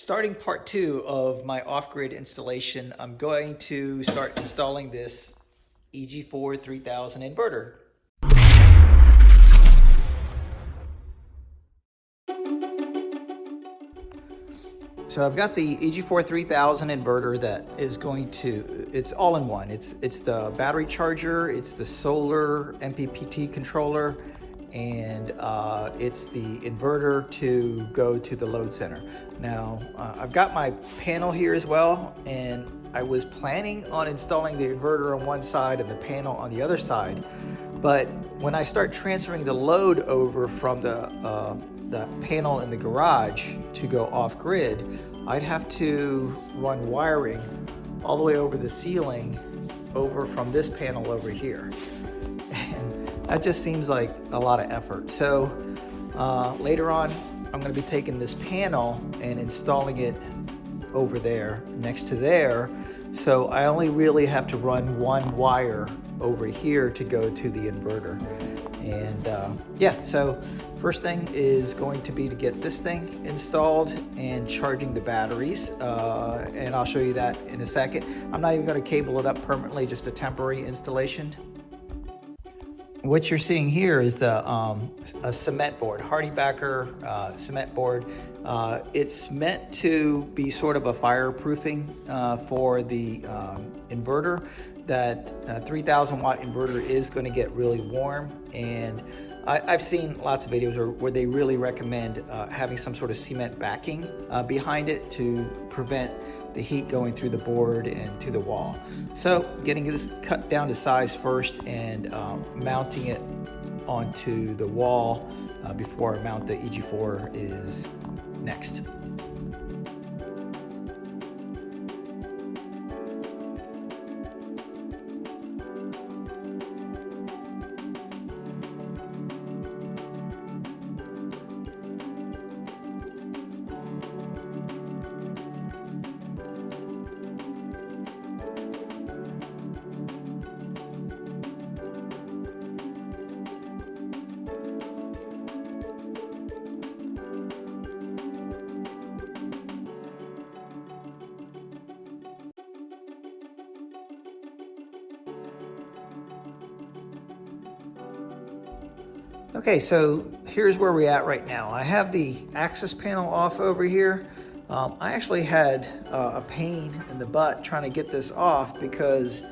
Starting part 2 of my off-grid installation, I'm going to start installing this EG4 3000 inverter. So I've got the EG4 3000 inverter that is going to, it's all in one. It's the battery charger, it's the solar MPPT controller, and it's the inverter to go to the load center. Now, I've got my panel here as well, and I was planning on installing the inverter on one side and the panel on the other side. But when I start transferring the load over from the panel in the garage to go off grid, I'd have to run wiring all the way over the ceiling over from this panel over here. And that just seems like a lot of effort. So later on, I'm going to be taking this panel and installing it over there next to there. So I only really have to run one wire over here to go to the inverter. And yeah, so first thing is going to be to get this thing installed and charging the batteries, and I'll show you that in a second. I'm not even going to cable it up permanently, just a temporary installation. What you're seeing here is a cement board, HardieBacker cement board. It's meant to be sort of a fireproofing for the inverter. That 3000 watt inverter is going to get really warm, and I've seen lots of videos where they really recommend having some sort of cement backing behind it to prevent the heat going through the board and to the wall. So getting this cut down to size first and mounting it onto the wall before I mount the EG4 is next. Okay, so here's where we're at right now. I have the access panel off over here. I actually had a pain in the butt trying to get this off because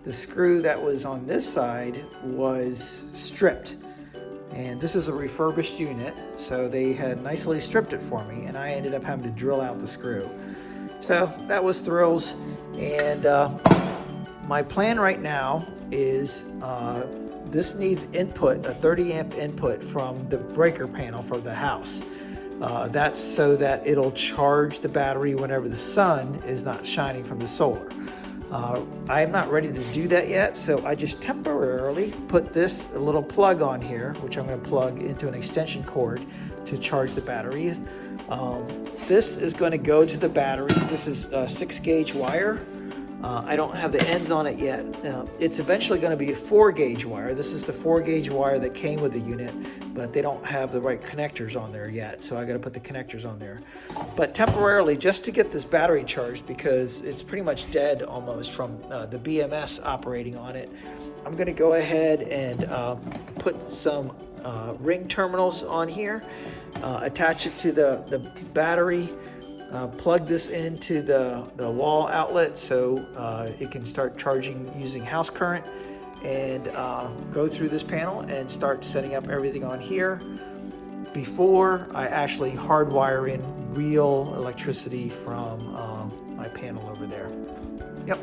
the screw that was on this side was stripped. And this is a refurbished unit, so they had nicely stripped it for me, and I ended up having to drill out the screw. So that was thrills, and my plan right now is this needs input, a 30 amp input from the breaker panel for the house. That's so that it'll charge the battery whenever the sun is not shining from the solar. I am not ready to do that yet, so I just temporarily put this little plug on here, which I'm going to plug into an extension cord to charge the battery. This is going to go to the battery. This is a 6 gauge wire. I don't have the ends on it yet. It's eventually going to be a 4 gauge wire. This is the 4 gauge wire that came with the unit, but they don't have the right connectors on there yet, so I got to put the connectors on there. But temporarily, just to get this battery charged, because it's pretty much dead almost from the BMS operating on it, I'm going to go ahead and put some ring terminals on here, attach it to the battery, plug this into the wall outlet so it can start charging using house current, and go through this panel and start setting up everything on here before I actually hardwire in real electricity from my panel over there. Yep.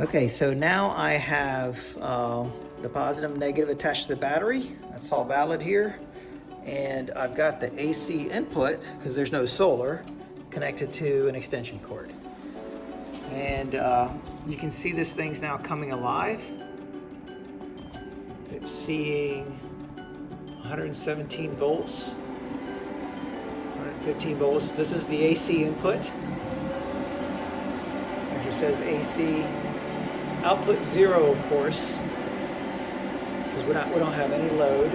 Okay, so now I have the positive and negative attached to the battery. That's all valid here. And I've got the AC input, because there's no solar, connected to an extension cord. And you can see this thing's now coming alive. It's seeing 117 volts, 115 volts. This is the AC input. It says AC output 0, of course, because we don't have any load.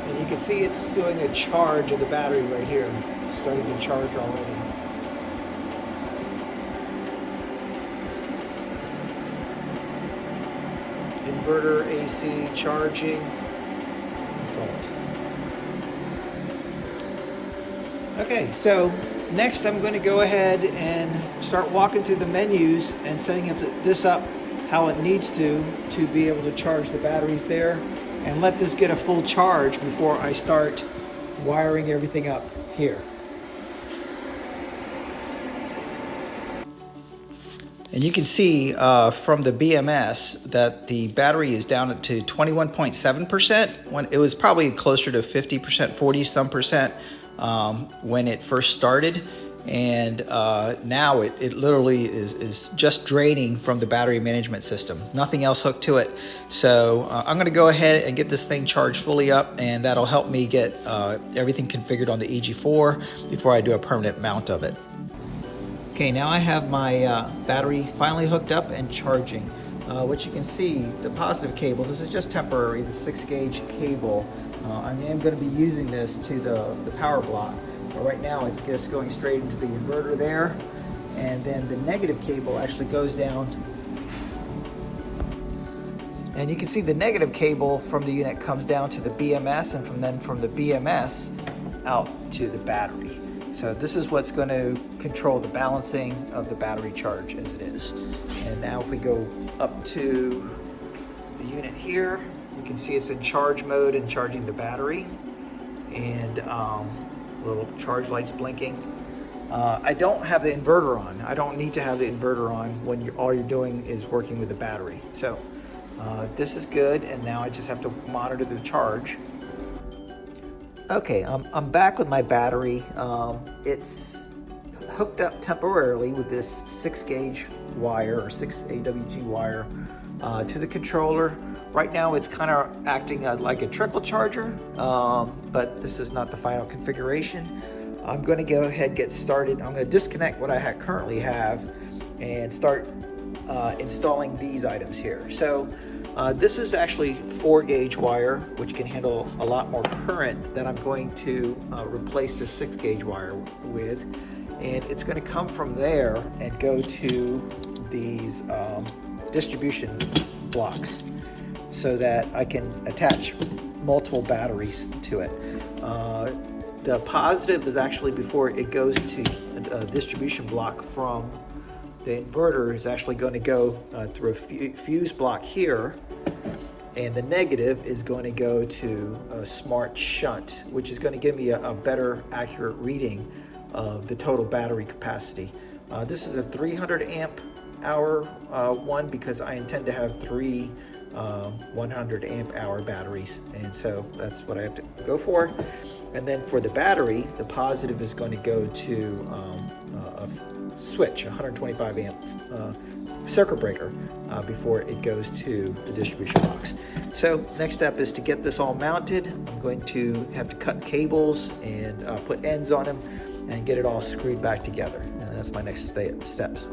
And you can see it's doing a charge of the battery right here, starting to charge already. Inverter AC charging. Okay, so next I'm going to go ahead and start walking through the menus and setting this up how it needs to be able to charge the batteries there, and let this get a full charge before I start wiring everything up here. And you can see from the BMS that the battery is down to 21.7%, when it was probably closer to 50%, 40 some percent when it first started. And now it literally is just draining from the battery management system. Nothing else hooked to it. So I'm going to go ahead and get this thing charged fully up, and that'll help me get everything configured on the EG4 before I do a permanent mount of it. Okay, now I have my battery finally hooked up and charging. What you can see, the positive cable, this is just temporary, the 6-gauge cable. I am going to be using this to the power block. But right now it's just going straight into the inverter there. And then the negative cable actually goes down. And you can see the negative cable from the unit comes down to the BMS, and from the BMS out to the battery. So this is what's going to control the balancing of the battery charge as it is. And now if we go up to the unit here, you can see it's in charge mode and charging the battery. And little charge lights blinking. I don't have the inverter on. I don't need to have the inverter on when all you're doing is working with the battery. So this is good, and now I just have to monitor the charge. Okay, I'm back with my battery. It's hooked up temporarily with this 6-gauge wire or 6 AWG wire to the controller. Right now it's kind of acting like a trickle charger, but this is not the final configuration. I'm going to go ahead and get started. I'm going to disconnect what I currently have and start installing these items here. So this is actually 4-gauge wire, which can handle a lot more current than I'm going to replace the 6-gauge wire with. And it's going to come from there and go to these distribution blocks so that I can attach multiple batteries to it. The positive is actually before it goes to a distribution block from the inverter is actually going to go through a fuse block here, and the negative is going to go to a smart shunt, which is going to give me a better accurate reading of the total battery capacity. This is a 300 amp hour one, because I intend to have 3 100 amp hour batteries, and so that's what I have to go for. And then for the battery, the positive is going to go to a switch, 125 amp circuit breaker before it goes to the distribution box. So next step is to get this all mounted. I'm going to have to cut cables and put ends on them and get it all screwed back together. And that's my next steps.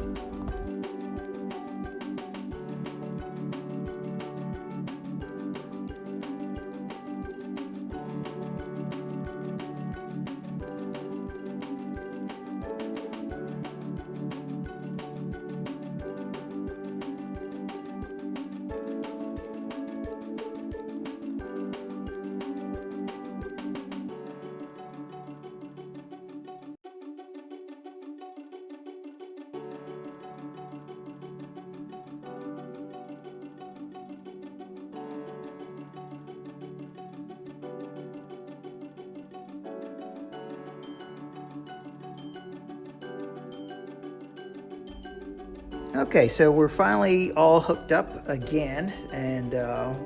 Okay, so we're finally all hooked up again, and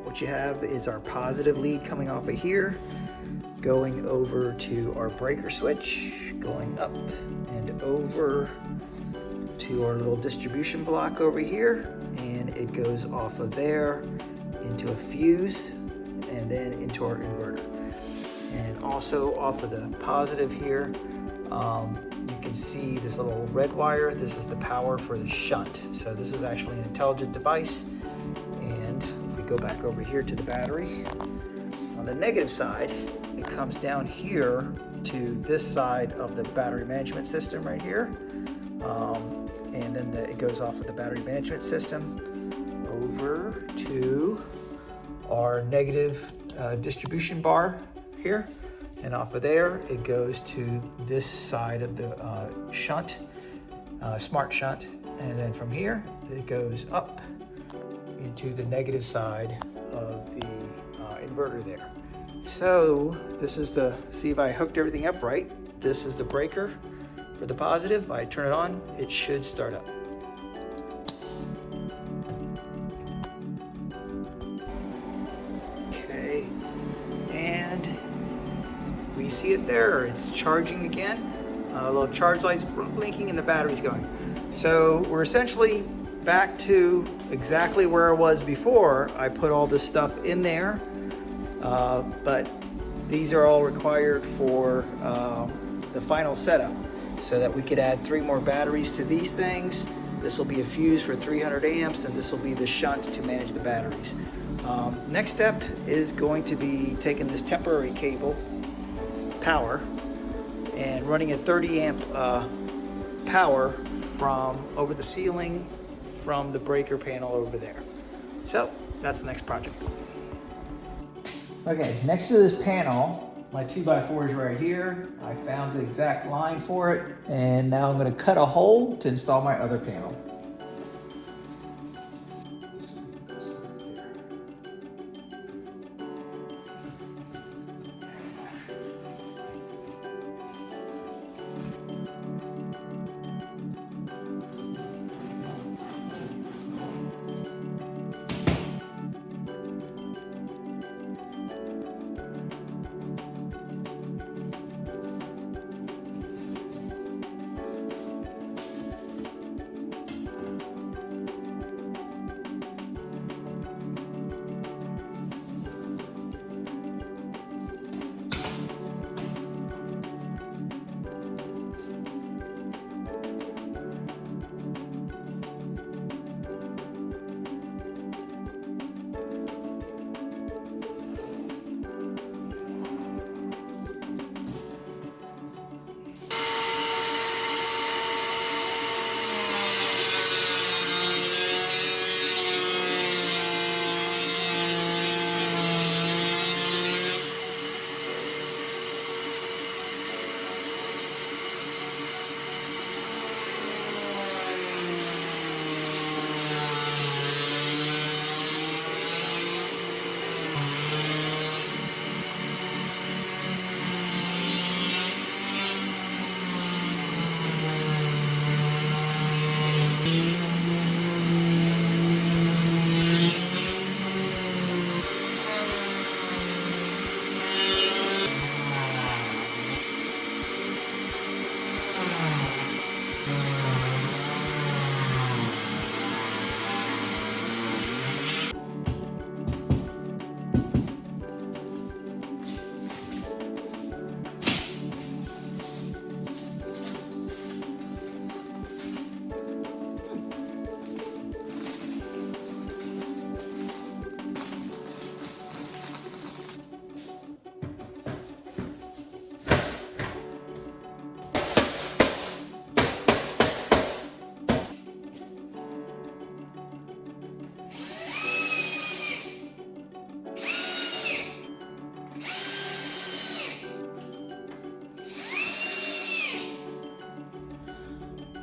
what you have is our positive lead coming off of here, going over to our breaker switch, going up and over to our little distribution block over here, and it goes off of there into a fuse and then into our inverter. And also off of the positive here, you can see this little red wire. This is the power for the shunt. So this is actually an intelligent device. And if we go back over here to the battery, on the negative side, it comes down here to this side of the battery management system right here. And then it goes off of the battery management system over to our negative distribution bar here. And off of there, it goes to this side of the shunt, smart shunt. And then from here, it goes up into the negative side of the inverter there. So this is see if I hooked everything up right. This is the breaker for the positive. I turn it on, it should start up. Okay, and we see it there, it's charging again. A little charge light's blinking and the battery's going. So we're essentially back to exactly where I was before. I put all this stuff in there, but these are all required for the final setup, so that we could add 3 more batteries to these things. This will be a fuse for 300 amps, and this will be the shunt to manage the batteries. Next step is going to be taking this temporary cable power and running a 30 amp power from over the ceiling from the breaker panel over there. So that's the next project. Okay, next to this panel, my 2x4 is right here. I found the exact line for it, and now I'm going to cut a hole to install my other panel.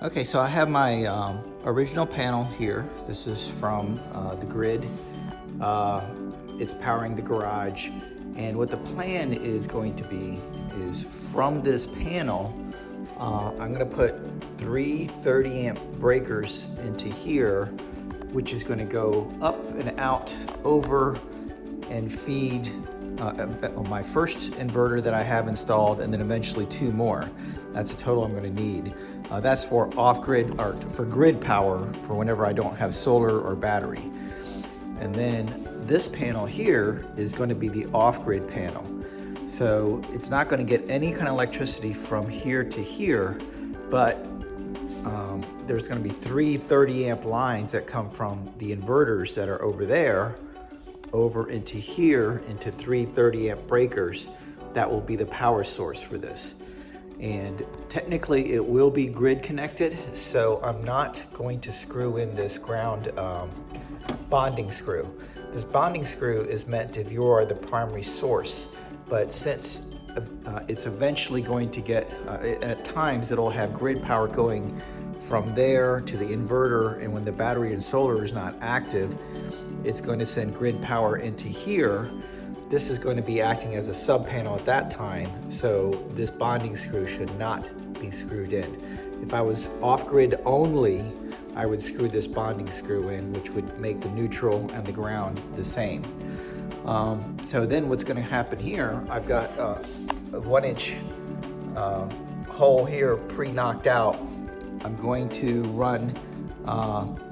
Okay, so I have my original panel here. This is from the grid. It's powering the garage. And what the plan is going to be is from this panel I'm going to put three 30 amp breakers into here, which is going to go up and out, over, and feed my first inverter that I have installed, and then eventually two more. That's the total I'm going to need. That's for off-grid, or for grid power, for whenever I don't have solar or battery. And then this panel here is going to be the off-grid panel. So it's not going to get any kind of electricity from here to here, but there's going to be three 30 amp lines that come from the inverters that are over there, over into here, into three 30 amp breakers. That will be the power source for this. And technically it will be grid connected, so I'm not going to screw in this ground bonding screw. This bonding screw is meant if you are the primary source, but since it's eventually going to get, at times it'll have grid power going from there to the inverter, and when the battery and solar is not active, it's going to send grid power into here. This is going to be acting as a sub panel at that time, so this bonding screw should not be screwed in. If I was off-grid only, I would screw this bonding screw in, which would make the neutral and the ground the same. So then what's going to happen here, I've got a 1-inch hole here pre-knocked out. I'm going to run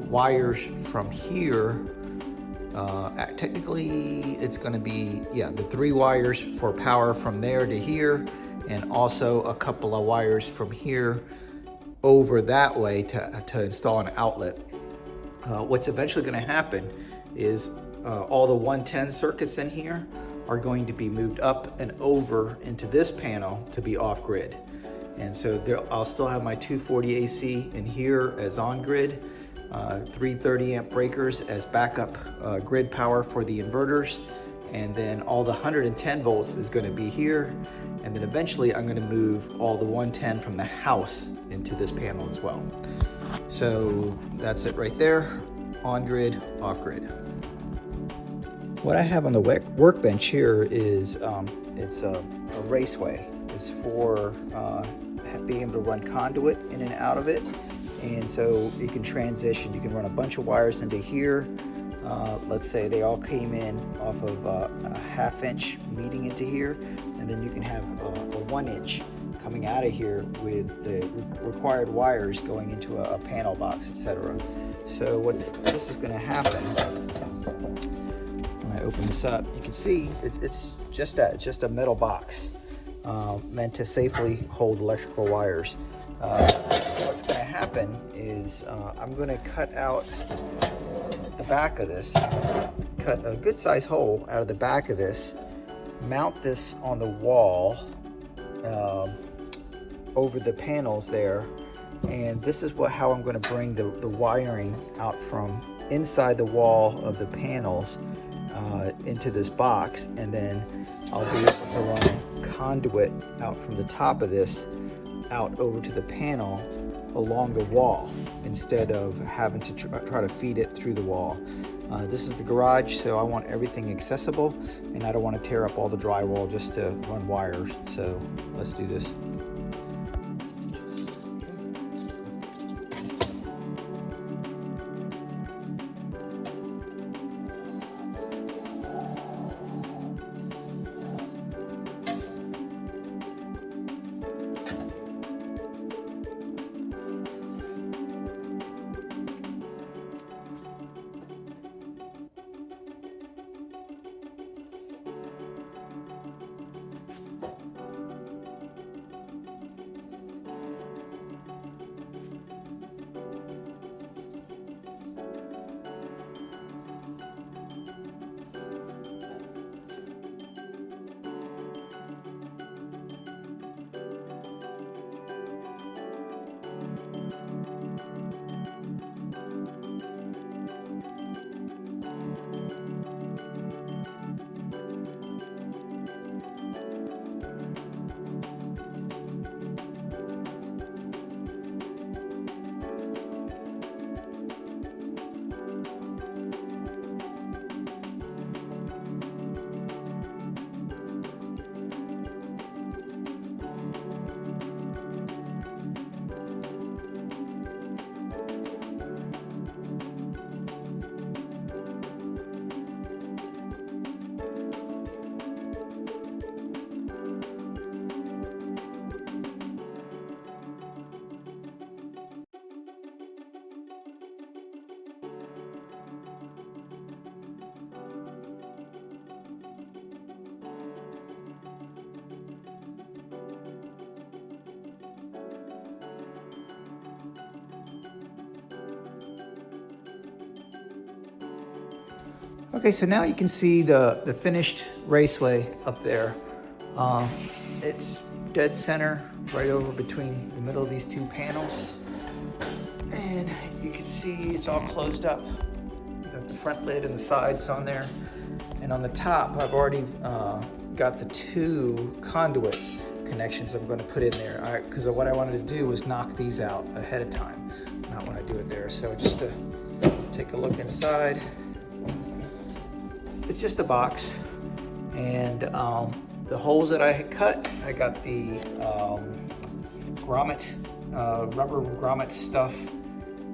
wires from here. Technically it's going to be, the 3 wires for power from there to here, and also a couple of wires from here over that way to install an outlet. What's eventually going to happen is all the 110 circuits in here are going to be moved up and over into this panel to be off grid. And so there, I'll still have my 240 AC in here as on grid, 3 30 amp breakers as backup grid power for the inverters, and then all the 110 volts is going to be here, and then eventually I'm going to move all the 110 from the house into this panel as well. So that's it right there, on grid, off grid. What I have on the workbench here is it's a raceway. It's for being able to run conduit in and out of it, and so you can transition. You can run a bunch of wires into here. Let's say they all came in off of a 1/2 inch meeting into here, and then you can have a 1 inch coming out of here with the required wires going into a panel box, etc. So this is going to happen. When I open this up, you can see it's just a metal box meant to safely hold electrical wires. What's going to happen is I'm going to cut out the back of this, cut a good size hole out of the back of this, mount this on the wall over the panels there, and this is how I'm going to bring the wiring out from inside the wall of the panels into this box, and then I'll be able to run conduit out from the top of this out over to the panel along the wall instead of having to try to feed it through the wall. This is the garage, so I want everything accessible, and I don't want to tear up all the drywall just to run wires. So let's do this. Okay, so now you can see the finished raceway up there. It's dead center, right over between the middle of these two panels. And you can see it's all closed up. You got the front lid and the sides on there. And on the top, I've already got the two conduit connections I'm going to put in there. Because what I wanted to do was knock these out ahead of time, not when I do it there. So just to take a look inside, it's just a box. And the holes that I had cut, I got the grommet, rubber grommet stuff,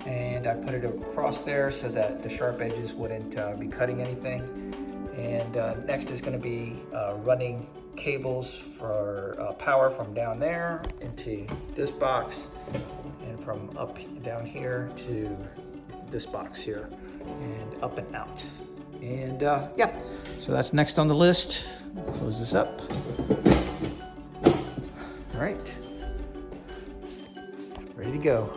and I put it across there so that the sharp edges wouldn't be cutting anything. And next is going to be running cables for power from down there into this box, and from up down here to this box here, and up and out. And yeah, so that's next on the list. Close this up. All right, ready to go.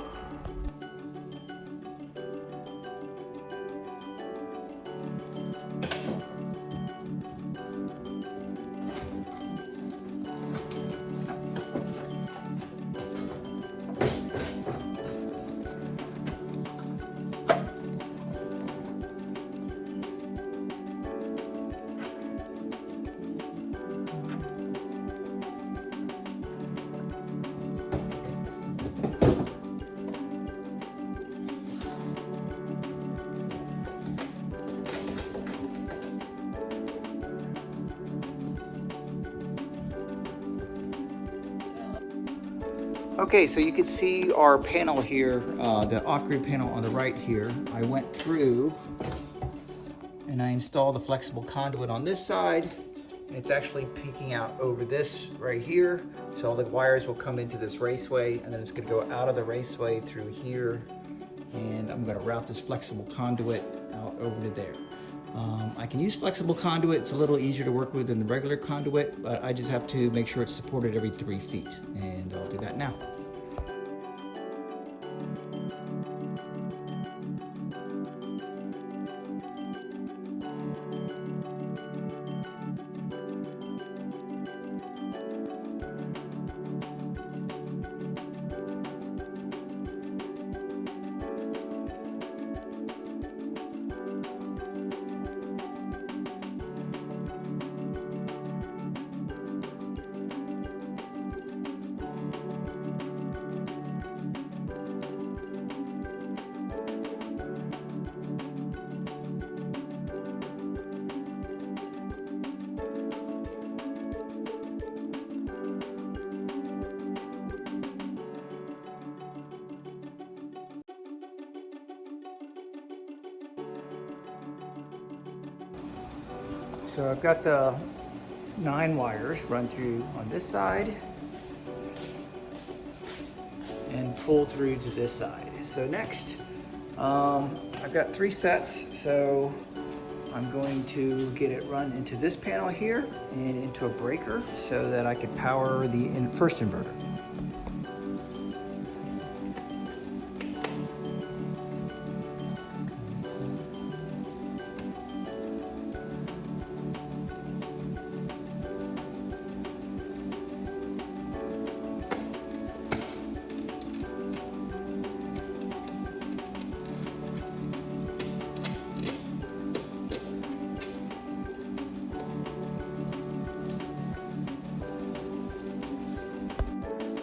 Okay, so you can see our panel here, the off-grid panel on the right here. I went through and I installed the flexible conduit on this side, and it's actually peeking out over this right here. So all the wires will come into this raceway, and then it's going to go out of the raceway through here, and I'm going to route this flexible conduit out over to there. I can use flexible conduit. It's a little easier to work with than the regular conduit, but I just have to make sure it's supported every 3 feet, and I'll do that now. So I've got the 9 wires run through on this side and pull through to this side. So next, I've got 3 sets, so I'm going to get it run into this panel here and into a breaker so that I can power the first inverter.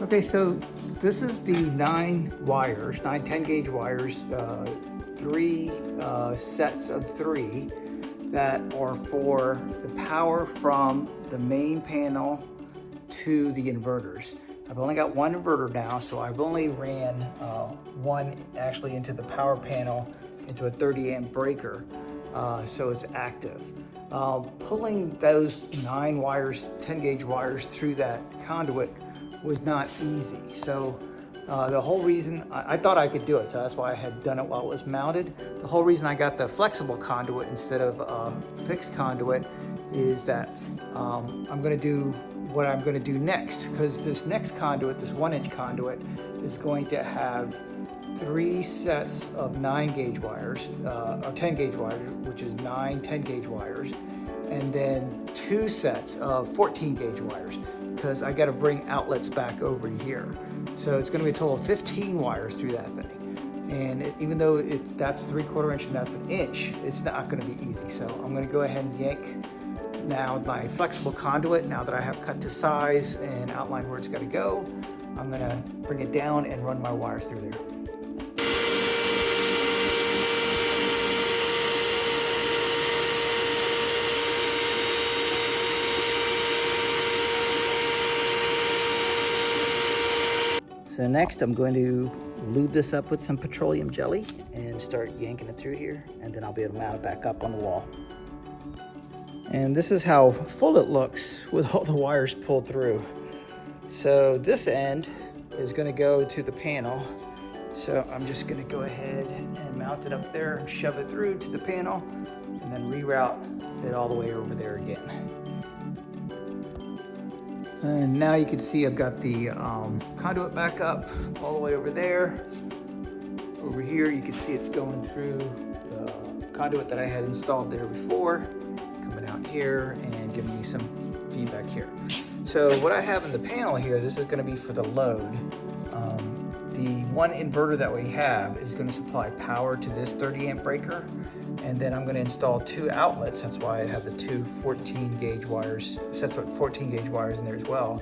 Okay, so this is the 9 wires, 9 10-gauge wires, 3 sets of 3 that are for the power from the main panel to the inverters. I've only got 1 inverter now, so I've only ran 1 actually into the power panel into a 30 amp breaker, so it's active. Pulling those 9 wires, 10-gauge wires through that conduit was not easy. So the whole reason, I thought I could do it, so that's why I had done it while it was mounted. The whole reason I got the flexible conduit instead of fixed conduit is that I'm going to do what I'm going to do next, because this next conduit, this 1-inch conduit, is going to have 3 sets of 9 gauge wires, or 10 gauge wires, which is 9 10 gauge wires, and then 2 sets of 14 gauge wires, because I got to bring outlets back over here. So it's going to be a total of 15 wires through that thing. And even though that's 3/4 inch and that's an inch, it's not going to be easy. So I'm going to go ahead and yank now my flexible conduit. Now that I have cut to size and outlined where it's got to go, I'm going to bring it down and run my wires through there. So next I'm going to lube this up with some petroleum jelly and start yanking it through here, and then I'll be able to mount it back up on the wall. And this is how full it looks with all the wires pulled through. So this end is going to go to the panel. So I'm just going to go ahead and mount it up there, shove it through to the panel, and then reroute it all the way over there again. And now you can see I've got the conduit back up all the way over there. Over here you can see it's going through the conduit that I had installed there before, coming out here and giving me some feedback here. So what I have in the panel here, this is going to be for the load. The one inverter that we have is going to supply power to this 30 amp breaker, and then I'm going to install 2 outlets. That's why I have the 2 14 gauge wires, sets of 14 gauge wires in there as well.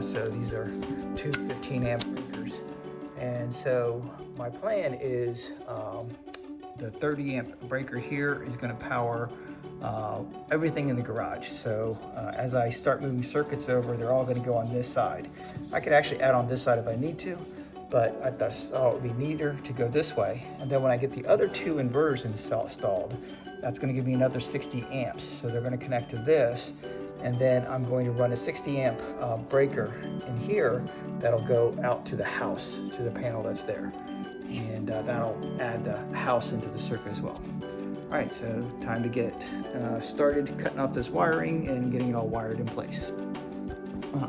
So these are 2 15 amp breakers. And so my plan is the 30 amp breaker here is going to power everything in the garage. So as I start moving circuits over, they're all going to go on this side. I could actually add on this side if I need to, but I thought it would be neater to go this way. And then when I get the other 2 inverters installed, that's going to give me another 60 amps. So they're going to connect to this, and then I'm going to run a 60 amp breaker in here that'll go out to the house, to the panel that's there. And that'll add the house into the circuit as well. All right, so time to get started cutting off this wiring and getting it all wired in place.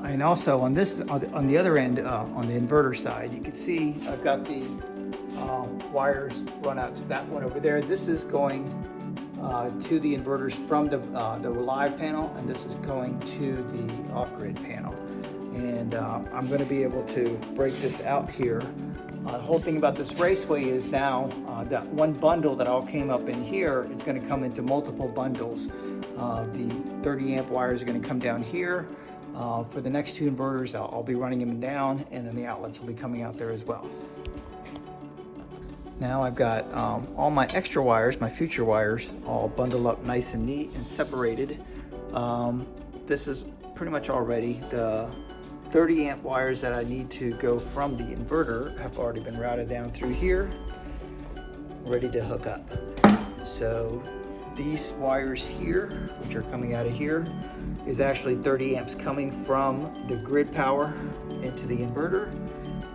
And also on the other end, on the inverter side, you can see I've got the wires run out to that one over there. This is going to the inverters from the live panel, and this is going to the off-grid panel. And I'm going to be able to break this out here. The whole thing about this raceway is now that one bundle that all came up in here is going to come into multiple bundles. The 30 amp wires are going to come down here. For the next 2 inverters, I'll be running them down, and then the outlets will be coming out there as well. Now I've got all my extra wires, my future wires, all bundled up nice and neat and separated. This is pretty much all ready. The 30 amp wires that I need to go from the inverter have already been routed down through here, ready to hook up. So these wires here, which are coming out of here, is actually 30 amps coming from the grid power into the inverter.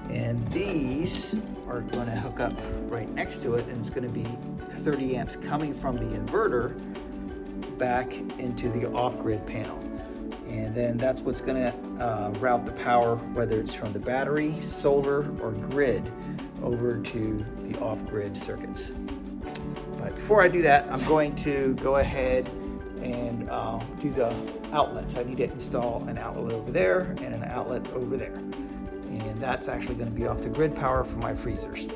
And these are going to hook up right next to it, and it's going to be 30 amps coming from the inverter back into the off-grid panel. And then that's what's going to route the power, whether it's from the battery, solar, or grid, over to the off-grid circuits. But before I do that, I'm going to go ahead and do the outlets. I need to install an outlet over there and an outlet over there. And that's actually going to be off the grid power for my freezers.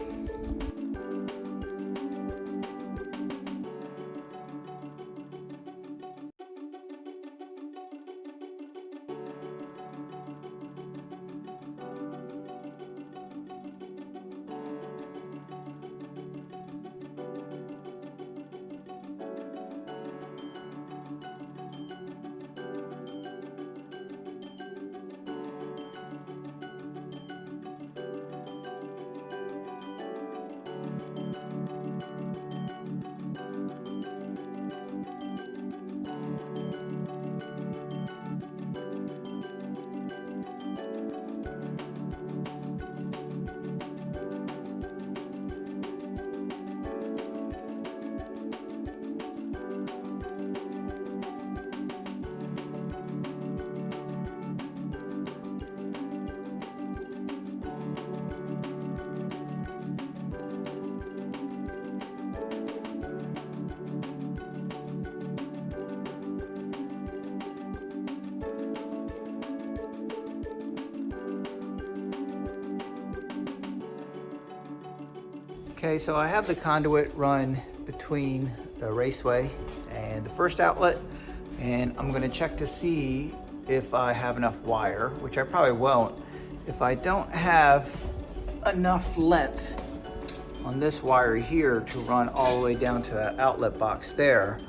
Okay, so I have the conduit run between the raceway and the first outlet, and I'm gonna check to see if I have enough wire, which I probably won't. If I don't have enough length on this wire here to run all the way down to that outlet box there,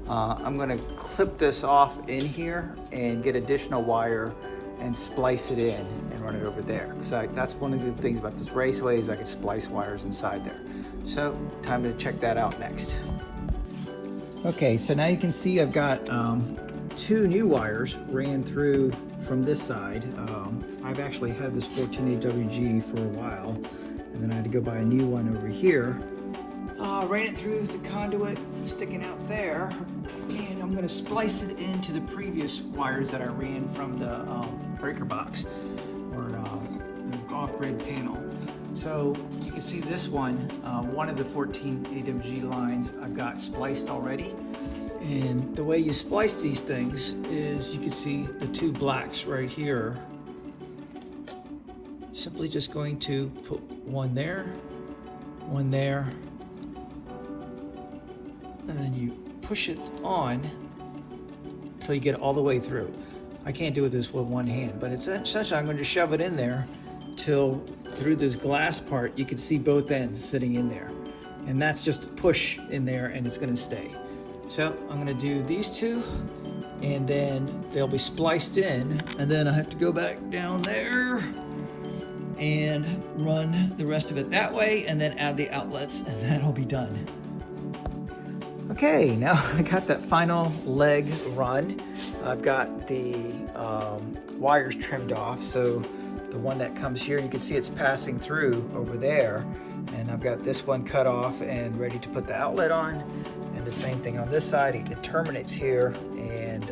I'm gonna clip this off in here and get additional wire and splice it in and run it over there. Because that's one of the things about this raceway is I can splice wires inside there. So time to check that out next. Okay, so now you can see I've got 2 new wires ran through from this side. I've actually had this 14AWG for a while, and then I had to go buy a new one over here. Ran it through the conduit sticking out there, and I'm gonna splice it into the previous wires that I ran from the breaker box, or the off-grid panel. So you can see this one of the 14 AWG lines I've got spliced already. And the way you splice these things is you can see the 2 blacks right here. Simply just going to put one there, and then you push it on until you get it all the way through. I can't do this with one hand, but it's essentially I'm going to shove it in there till through this glass part you can see both ends sitting in there, and that's just a push in there and it's going to stay. So I'm going to do these 2, and then they'll be spliced in, and then I have to go back down there and run the rest of it that way, and then add the outlets, and that'll be done. Okay, now I got that final leg run. I've got the wires trimmed off, so the one that comes here, you can see it's passing through over there, and I've got this one cut off and ready to put the outlet on, and the same thing on this side. It terminates here, and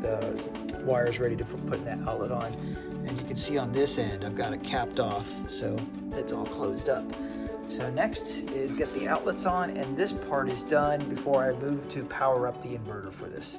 the wire's ready to put that outlet on, and you can see on this end I've got it capped off, so it's all closed up. So next is get the outlets on, and this part is done before I move to power up the inverter for this.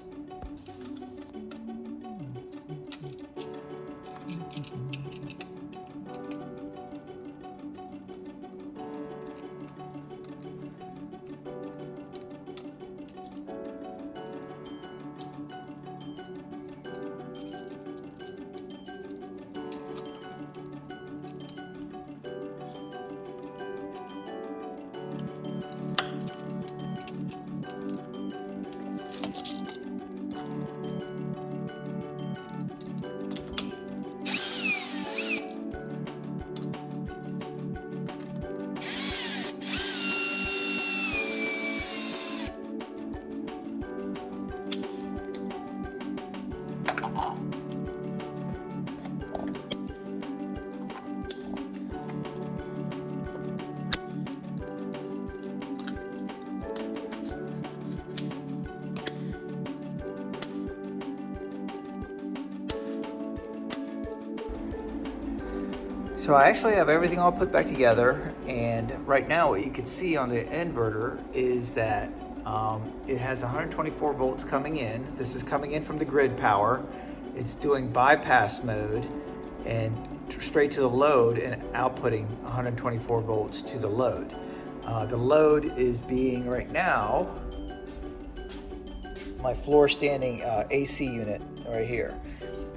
So I actually have everything all put back together, and right now what you can see on the inverter is that it has 124 volts coming in. This is coming in from the grid power. It's doing bypass mode and straight to the load and outputting 124 volts to the load. The load is being right now my floor standing AC unit right here.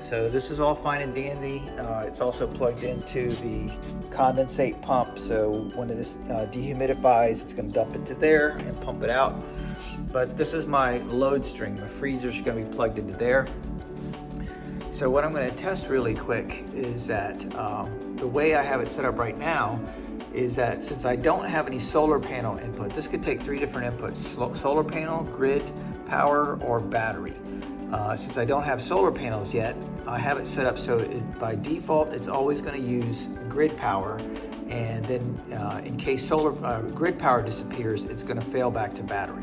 So this is all fine and dandy. It's also plugged into the condensate pump, so when this dehumidifies, it's going to dump it to there and pump it out. But this is my load string. My freezer's going to be plugged into there. So what I'm going to test really quick is that the way I have it set up right now is that since I don't have any solar panel input, this could take 3 different inputs: solar panel, grid power, or battery. Since I don't have solar panels yet, I have it set up so by default it's always going to use grid power, and then in case grid power disappears, it's going to fail back to battery.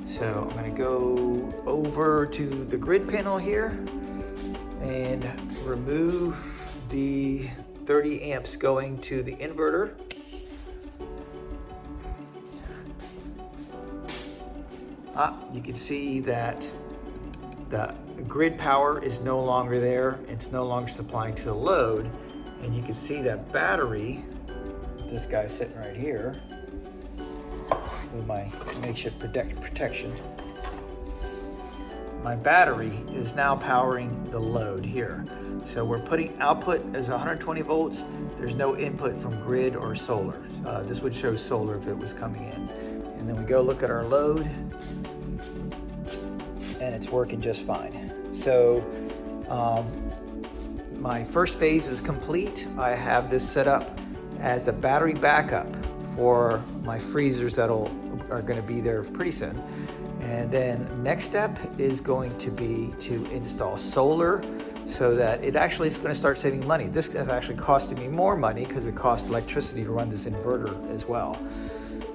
So I'm going to go over to the grid panel here and remove the 30 amps going to the inverter. You can see that the grid power is no longer there. It's no longer supplying to the load. And you can see that battery, this guy's sitting right here, with my makeshift protection. My battery is now powering the load here. So we're putting output as 120 volts. There's no input from grid or solar. This would show solar if it was coming in. And then we go look at our load, and it's working just fine. So my first phase is complete. I have this set up as a battery backup for my freezers that are going to be there pretty soon. And then next step is going to be to install solar, so that it actually is going to start saving money. This is actually costing me more money because it costs electricity to run this inverter as well.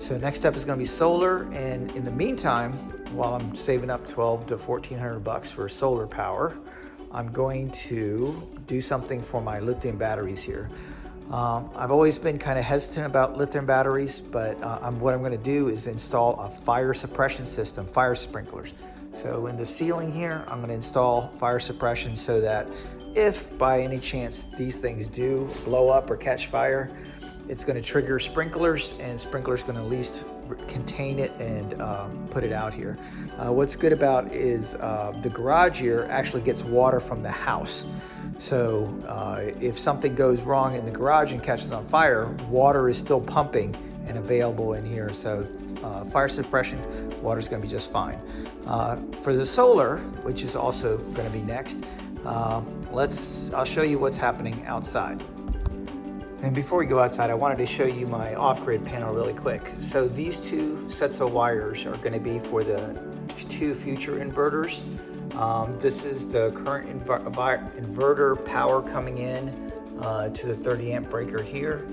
So next step is going to be solar, and in the meantime, while I'm saving up $1,200 to $1,400 for solar power, I'm going to do something for my lithium batteries here. I've always been kind of hesitant about lithium batteries, but what I'm going to do is install a fire suppression system, fire sprinklers. So in the ceiling here, I'm going to install fire suppression so that if by any chance these things do blow up or catch fire, it's going to trigger sprinklers, and sprinklers going to at least contain it and put it out here. What's good about is the garage here actually gets water from the house. So if something goes wrong in the garage and catches on fire, water is still pumping and available in here. So fire suppression, water is going to be just fine. For the solar, which is also going to be next, I'll show you what's happening outside. And before we go outside, I wanted to show you my off-grid panel really quick. So these two sets of wires are going to be for the two future inverters. This is the current inverter power coming in to the 30 amp breaker here.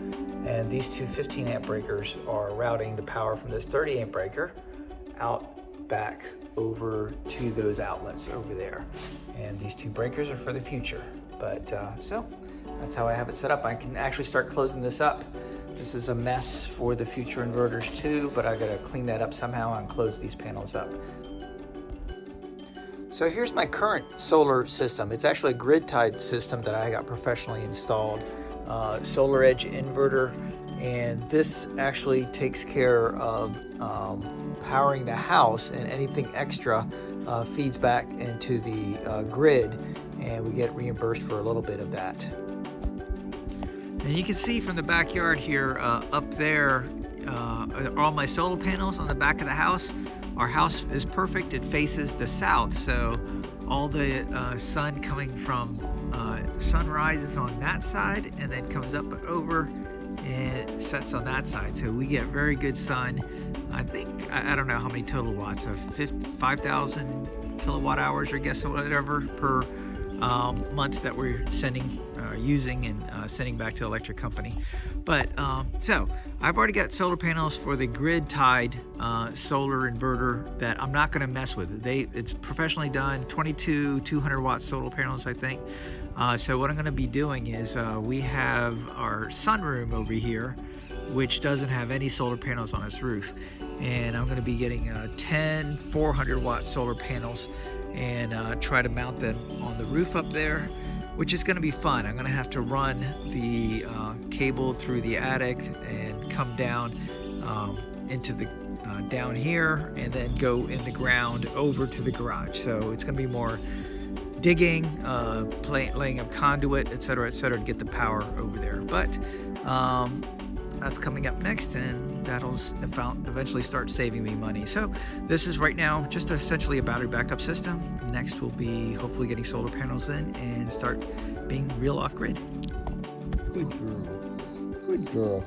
And these two 15 amp breakers are routing the power from this 30 amp breaker out back over to those outlets over there. And these two breakers are for the future. But so that's how I have it set up. I can actually start closing this up. This is a mess for the future inverters too, but I gotta clean that up somehow and close these panels up. So here's my current solar system. It's actually a grid-tied system that I got professionally installed. Solar Edge inverter, and this actually takes care of powering the house, and anything extra feeds back into the grid, and we get reimbursed for a little bit of that. And you can see from the backyard here, up there, are all my solar panels on the back of the house. Our house is perfect. It faces the south, so all the sun coming from sunrise is on that side, and then comes up over and sets on that side. So we get very good sun. I think, I don't know how many total watts, so 5,000 kilowatt hours, or guess whatever, per month that we're using and sending back to the electric company. But so I've already got solar panels for the grid tied solar inverter that I'm not going to mess with. It's professionally done, 22 200 watt solar panels, I think. So what I'm going to be doing is we have our sunroom over here, which doesn't have any solar panels on its roof, and I'm going to be getting 10 400 watt solar panels and try to mount them on the roof up there, which is going to be fun. I'm going to have to run the cable through the attic and come down into the down here, and then go in the ground over to the garage. So it's going to be more digging, laying of conduit, etc., to get the power over there. But that's coming up next, and that'll eventually start saving me money. So this is right now just essentially a battery backup system. Next will be hopefully getting solar panels in and start being real off-grid. Good girl. Good girl.